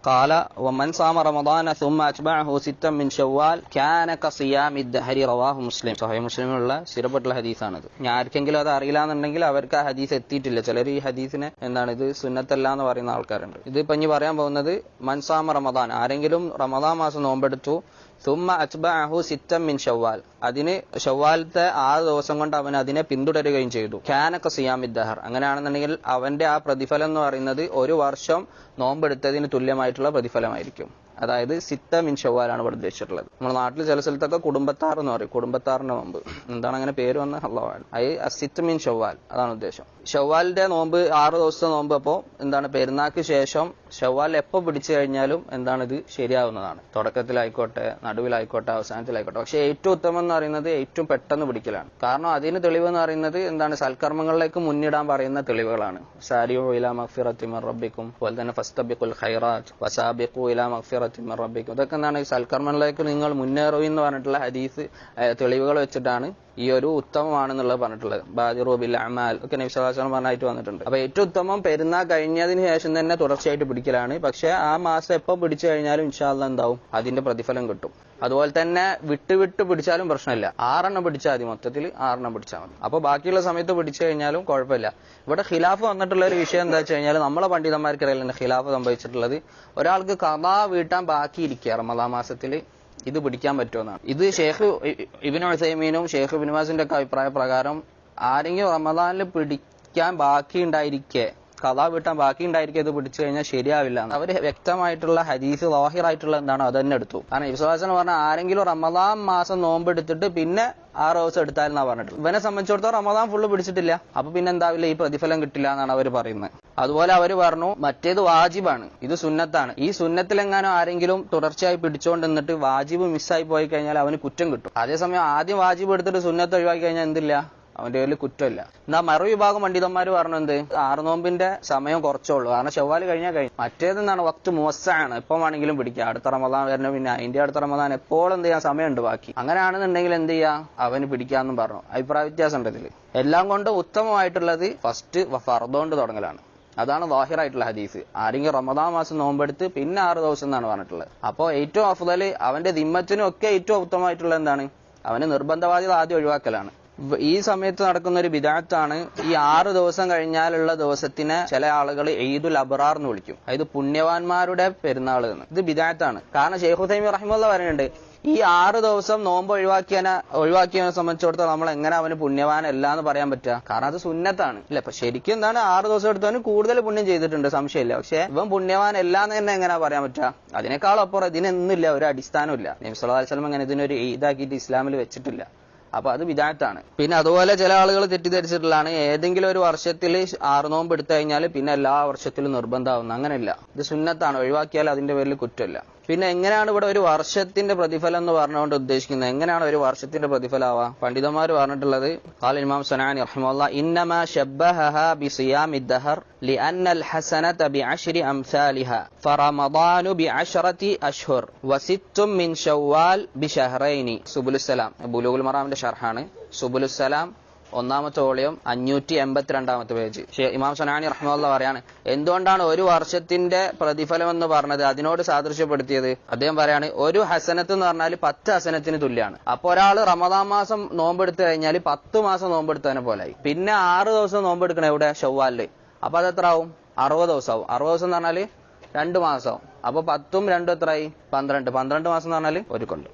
قال ومن صام رمضان ثم أتبعه ستا من شوال كان كصيام الدهر رواه مسلم. സഹീഹ് മുസ്ലിമിലുള്ള സ്ഥിരപ്പെട്ടുള്ള ഹദീസാണിത്. ഞാൻ ആർക്കെങ്കിലും അത് അറിയില്ലാന്നുണ്ടെങ്കിൽ അവർക്ക് ആ ഹദീസ് എത്തിയിട്ടില്ല. ചിലർ ഈ ഹദീസിനെ ഇത് സുന്നത്തല്ല എന്ന് പറയുന്ന ആൾക്കാരുണ്ട്. ഇത് ഇപ്പൊ ഇനി പറയാൻ പോകുന്നത് മൻ സാമ റമദാൻ, ആരെങ്കിലും റമദാൻ മാസം നോമ്പെടുത്തു, സുമ്മ അത്ബഅഹു സിത്തം മിൻ ഷവ്വാൽ, അതിന് ഷവ്വാലത്തെ 6 ദിവസം കൊണ്ട് അവൻ അതിനെ പിന്തുടരുകയും ചെയ്തു. കാനക സിയാമിദ് ദഹർ, അങ്ങനെയാണെന്നുണ്ടെങ്കിൽ അവന്റെ ആ പ്രതിഫലം എന്ന് പറയുന്നത് ഒരു വർഷം നോമ്പെടുത്തതിന് തുല്യമായിട്ടുള്ള പ്രതിഫലമായിരിക്കും. അതായത് സിത്ത മിൻ ഷവ്വാലാണ് ഇവിടെ ഉദ്ദേശിച്ചിട്ടുള്ളത്. നമ്മുടെ നാട്ടിൽ ചില സ്ഥലത്തൊക്കെ കുടുംബത്താർ എന്ന് പറയും, കുടുംബത്താറിന്റെ നോമ്പ്. എന്താണ് അങ്ങനെ പേര് വന്ന അല്ലാഹു അഅലം. അസിത്ത് മിൻ ഷവ്വാൽ, അതാണ് ഉദ്ദേശം. ഷവ്വാലിന്റെ നോമ്പ് 6 ദിവസത്തെ നോമ്പ്. അപ്പോ പെരുന്നാൾക്ക് ശേഷം ഷവ്വാൽ എപ്പോ പിടിച്ചു കഴിഞ്ഞാലും ഇത് ശരിയാവുന്നതാണ്. തുടക്കത്തിലായിക്കോട്ടെ, നടുവിലായിക്കോട്ടെ, അവസാനത്തിലായിക്കോട്ടെ. പക്ഷെ ഏറ്റവും ഉത്തമം എന്ന് പറയുന്നത് ഏറ്റവും പെട്ടെന്ന് പിടിക്കലാണ്. കാരണം അതിന് തെളിവ് എന്ന് പറയുന്നത് സൽക്കർമ്മങ്ങളിലേക്ക് മുന്നിടാൻ പറയുന്ന തെളിവുകളാണ്. സാരിഉ ഇലാ മഗ്ഫിറത്തി മിർ റബ്ബിക്കും അതുപോലെ തന്നെ ഫസ്തബിഖുൽ ഖൈറാത്ത് വസാബിഖു ഇലാ മഗ്ഫിറത്തി മിർ റബ്ബിക്കും. ഇതൊക്കെ സൽക്കർമ്മങ്ങളിലേക്ക് നിങ്ങൾ മുന്നേറും എന്ന് പറഞ്ഞിട്ടുള്ള ഹദീസ് തെളിവുകൾ വെച്ചിട്ടാണ് ഈ ഒരു ഉത്തമമാണെന്നുള്ളത് പറഞ്ഞിട്ടുള്ളത്. ബാദിറു ബിൽ അമാൽ ഒക്കെ നബി സല്ലല്ലാഹു അലൈഹി വസല്ലം പറഞ്ഞായിട്ട് വന്നിട്ടുണ്ട്. അപ്പൊ ഏറ്റവും ഉത്തമം പെരുന്നാൾ കഴിഞ്ഞതിന് ശേഷം തന്നെ തുടർച്ചയായിട്ട് പിടിക്കലാണ്. പക്ഷെ ആ മാസം എപ്പോ പിടിച്ചു കഴിഞ്ഞാലും ഇൻഷാ അല്ലാഹ് എന്താവും, അതിന്റെ പ്രതിഫലം കിട്ടും. അതുപോലെ തന്നെ വിട്ട് പിടിച്ചാലും പ്രശ്നമില്ല. 6 എണ്ണം പിടിച്ചാൽ മതി, മൊത്തത്തിൽ 6 എണ്ണം പിടിച്ചാൽ മതി. അപ്പൊ ബാക്കിയുള്ള സമയത്ത് പിടിച്ചു കഴിഞ്ഞാലും കുഴപ്പമില്ല. ഇവിടെ ഖിലാഫ് വന്നിട്ടുള്ള ഒരു വിഷയം എന്താ വെച്ച് കഴിഞ്ഞാൽ, നമ്മളെ പണ്ഡിതന്മാർക്കിടയിൽ തന്നെ ഖിലാഫ് സംഭവിച്ചിട്ടുള്ളത്, ഒരാൾക്ക് ഖദാ വീട്ടാൻ ബാക്കിയിരിക്കുക റമദാൻ മാസത്തിൽ ഇത് പിടിക്കാൻ പറ്റുമെന്നാണ്. ഇത് ഷെയ്ഖ് ഇബ്നു ഉസൈമീനും ഷെയ്ഖ് ഇബ്നു ബാസിന്റെ ഒക്കെ അഭിപ്രായ പ്രകാരം ആരെങ്കിലും റമദാനിൽ പിടിക്കാൻ ബാക്കിയുണ്ടായിരിക്കെ, ഖദാ വീട്ടാൻ ബാക്കിയുണ്ടായിരിക്കെ ഇത് പിടിച്ചു കഴിഞ്ഞാൽ ശരിയാവില്ല. അവര് വ്യക്തമായിട്ടുള്ള ഹദീസ് ലാഹിറായിട്ടുള്ള എന്താണോ അത് തന്നെ എടുത്തു. കാരണം വിശ്വാസം പറഞ്ഞാൽ ആരെങ്കിലും റമദാൻ മാസം നോമ്പെടുത്തിട്ട് പിന്നെ 6 ദിവസം എടുത്താലെന്നാ പറഞ്ഞിട്ടുള്ളത്. ഇവനെ സംബന്ധിച്ചിടത്തോളം റമദാൻ ഫുള്ള് പിടിച്ചിട്ടില്ല, അപ്പൊ പിന്നെ എന്താവില്ല, ഈ പ്രതിഫലം കിട്ടില്ല എന്നാണ് അവർ പറയുന്നത്. അതുപോലെ അവർ പറഞ്ഞു മറ്റേത് വാജിബാണ്, ഇത് സുന്നത്താണ്. ഈ സുന്നത്തിലെങ്ങാനും ആരെങ്കിലും തുടർച്ചയായി പിടിച്ചുകൊണ്ട് നിന്നിട്ട് വാജിബ് മിസ്സായി പോയി കഴിഞ്ഞാൽ അവന് കുറ്റം കിട്ടും. അതേസമയം ആദ്യം വാജിബ് എടുത്തിട്ട് സുന്നത്ത് ഒഴിവാക്കി കഴിഞ്ഞാൽ എന്തില്ല, അവന്റെ പേരിൽ കുറ്റമില്ല. എന്നാ മറുവിഭാഗം പണ്ഡിതന്മാർ പറഞ്ഞത് 6 നോമ്പിന്റെ സമയം കുറച്ചുള്ളൂ. കാരണം ഷവ്വാൽ കഴിഞ്ഞാൽ കഴിഞ്ഞു. മറ്റേതെന്നാണ് വക്ത് മുവസ്സഅാണ്, എപ്പം വേണമെങ്കിലും പിടിക്കുക. അടുത്ത റമദാൻ വരണം, പിന്നെ അതിന്റെ അടുത്ത റമദാൻ എപ്പോഴും എന്ത് ചെയ്യാൻ സമയമുണ്ട് ബാക്കി. അങ്ങനെയാണെന്നുണ്ടെങ്കിൽ എന്ത് ചെയ്യാ, അവന് പിടിക്കാന്നും പറഞ്ഞു. അഭിപ്രായ വ്യത്യാസം ഉണ്ട് ഇതിൽ. എല്ലാം കൊണ്ട് ഉത്തമമായിട്ടുള്ളത് ഫസ്റ്റ് ഫർദോണ്ട് തുടങ്ങലാണ്. അതാണ് ലാഹിറായിട്ടുള്ള ഹദീസ്. ആരെങ്കിലും റമദാൻ മാസം നോമ്പെടുത്ത് പിന്നെ 6 ദിവസം എന്നാണ് പറഞ്ഞിട്ടുള്ളത്. അപ്പോ ഏറ്റവും അഫ്ദല് അവന്റെ ദിമ്മത്തിനും ഒക്കെ ഏറ്റവും ഉത്തമമായിട്ടുള്ള എന്താണ്, അവന് നിർബന്ധബാധ്യത ആദ്യം ഒഴിവാക്കലാണ്. ഈ സമയത്ത് നടക്കുന്ന ഒരു ബിദഅത്താണ് ഈ 6 ദിവസം കഴിഞ്ഞാലുള്ള ദിവസത്തിനെ ചില ആളുകൾ ഈദുൽ അബ്റാർ എന്ന് വിളിക്കും. അതായത് പുണ്യവാന്മാരുടെ പെരുന്നാൾ എന്ന്. ഇത് ബിദഅത്താണ്. കാരണം ശൈഖ് ഉസൈമീൻ റഹിമഹുല്ലാഹ് പറയുന്നുണ്ട്, ഈ 6 ദിവസം നോമ്പ് ഒഴിവാക്കിയവനെ സംബന്ധിച്ചിടത്തോളം നമ്മൾ എങ്ങനെ അവന് പുണ്യവാനല്ല എന്ന് പറയാൻ പറ്റുക? കാരണം അത് സുന്നത്താണ്. ഇല്ല, ഇപ്പൊ ശരിക്കും എന്താണ് 6 ദിവസം എടുത്തവന് കൂടുതൽ പുണ്യം ചെയ്തിട്ടുണ്ട്, സംശയമില്ല. പക്ഷെ ഇവൻ പുണ്യവാനല്ല എന്ന് തന്നെ എങ്ങനെ പറയാൻ പറ്റുക? അതിനേക്കാൾ അപ്പുറം ഇതിനൊന്നുമില്ല, ഒരു അടിസ്ഥാനമില്ല. നബി സല്ലല്ലാഹു അലൈഹി വസല്ലം അങ്ങനെ ഇതിനൊരു ഈദാക്കിയിട്ട് ഇസ്ലാമിൽ വെച്ചിട്ടില്ല. അപ്പൊ അത് ബിദഅത്താണ്. പിന്നെ അതുപോലെ ചില ആളുകൾ തെറ്റിദ്ധരിച്ചിട്ടുള്ളതാണ്, ഏതെങ്കിലും ഒരു വർഷത്തിൽ 6 നോമ്പ് എടുത്തു കഴിഞ്ഞാൽ പിന്നെ എല്ലാ വർഷത്തിലും നിർബന്ധമാവുന്നു. അങ്ങനെയല്ല, ഇത് സുന്നത്താണ്. ഒഴിവാക്കിയാൽ അതിന്റെ പേരിൽ കുറ്റമില്ല. പിന്നെ എങ്ങനെയാണ് ഇവിടെ ഒരു വർഷത്തിന്റെ പ്രതിഫലം എന്ന് പറഞ്ഞുകൊണ്ട് ഉദ്ദേശിക്കുന്നത്? എങ്ങനെയാണ് ഒരു വർഷത്തിന്റെ പ്രതിഫലമാവുക? പണ്ഡിതന്മാർ പറഞ്ഞിട്ടുള്ളത്, ഖാല ഇമാം സനഅനി റഹിമഹുല്ലാഹ്, ഇന്നമാ ശബ്ബഹഹാ ബിസിയാമിദ് ദഹർ ലിഅന്നൽ ഹസനത ബിഅശ്രി അംസാലിഹാ ഫറമദാനു ബിഅശ്റതി അശ്ഹുർ വസിത്തും മിൻ ശവ്വാൽ ബിശഹ്റൈനി. സുബുലുസ്സലാം, ബുലൂഗുൽ മറാമിന്റെ ഷർഹാണ്. സുബുലുസ്സലാം 1ാമത്തെ വോളിയം 582ാമത്തെ പേജ്. ഇമാം സനഅനി റഹിമഹുല്ലാഹ് പറയാണ്, എന്തുകൊണ്ടാണ് ഒരു വർഷത്തിന്റെ പ്രതിഫലം എന്ന് പറഞ്ഞത് അതിനോട് സാദൃശ്യപ്പെടുത്തിയത്? അദ്ദേഹം പറയാണ്, ഒരു ഹസനത്ത് എന്ന് പറഞ്ഞാൽ 10 ഹസനത്തിന് തുല്യമാണ്. അപ്പൊ ഒരാൾ റമദാൻ മാസം നോമ്പെടുത്തു കഴിഞ്ഞാൽ 10 മാസം നോമ്പെടുത്തതിനെ പോലായി. പിന്നെ 6 ദിവസം നോമ്പെടുക്കണം എവിടെ? ഷവ്വാലില്. അപ്പൊ അത് എത്ര ആവും? 60 ദിവസമാവും. 60 ദിവസം എന്ന് പറഞ്ഞാല് 2 മാസമാവും. അപ്പൊ 10ഉം 2ഉം എത്രയായി? 12. 12 മാസം എന്ന് പറഞ്ഞാൽ 1 കൊല്ലം.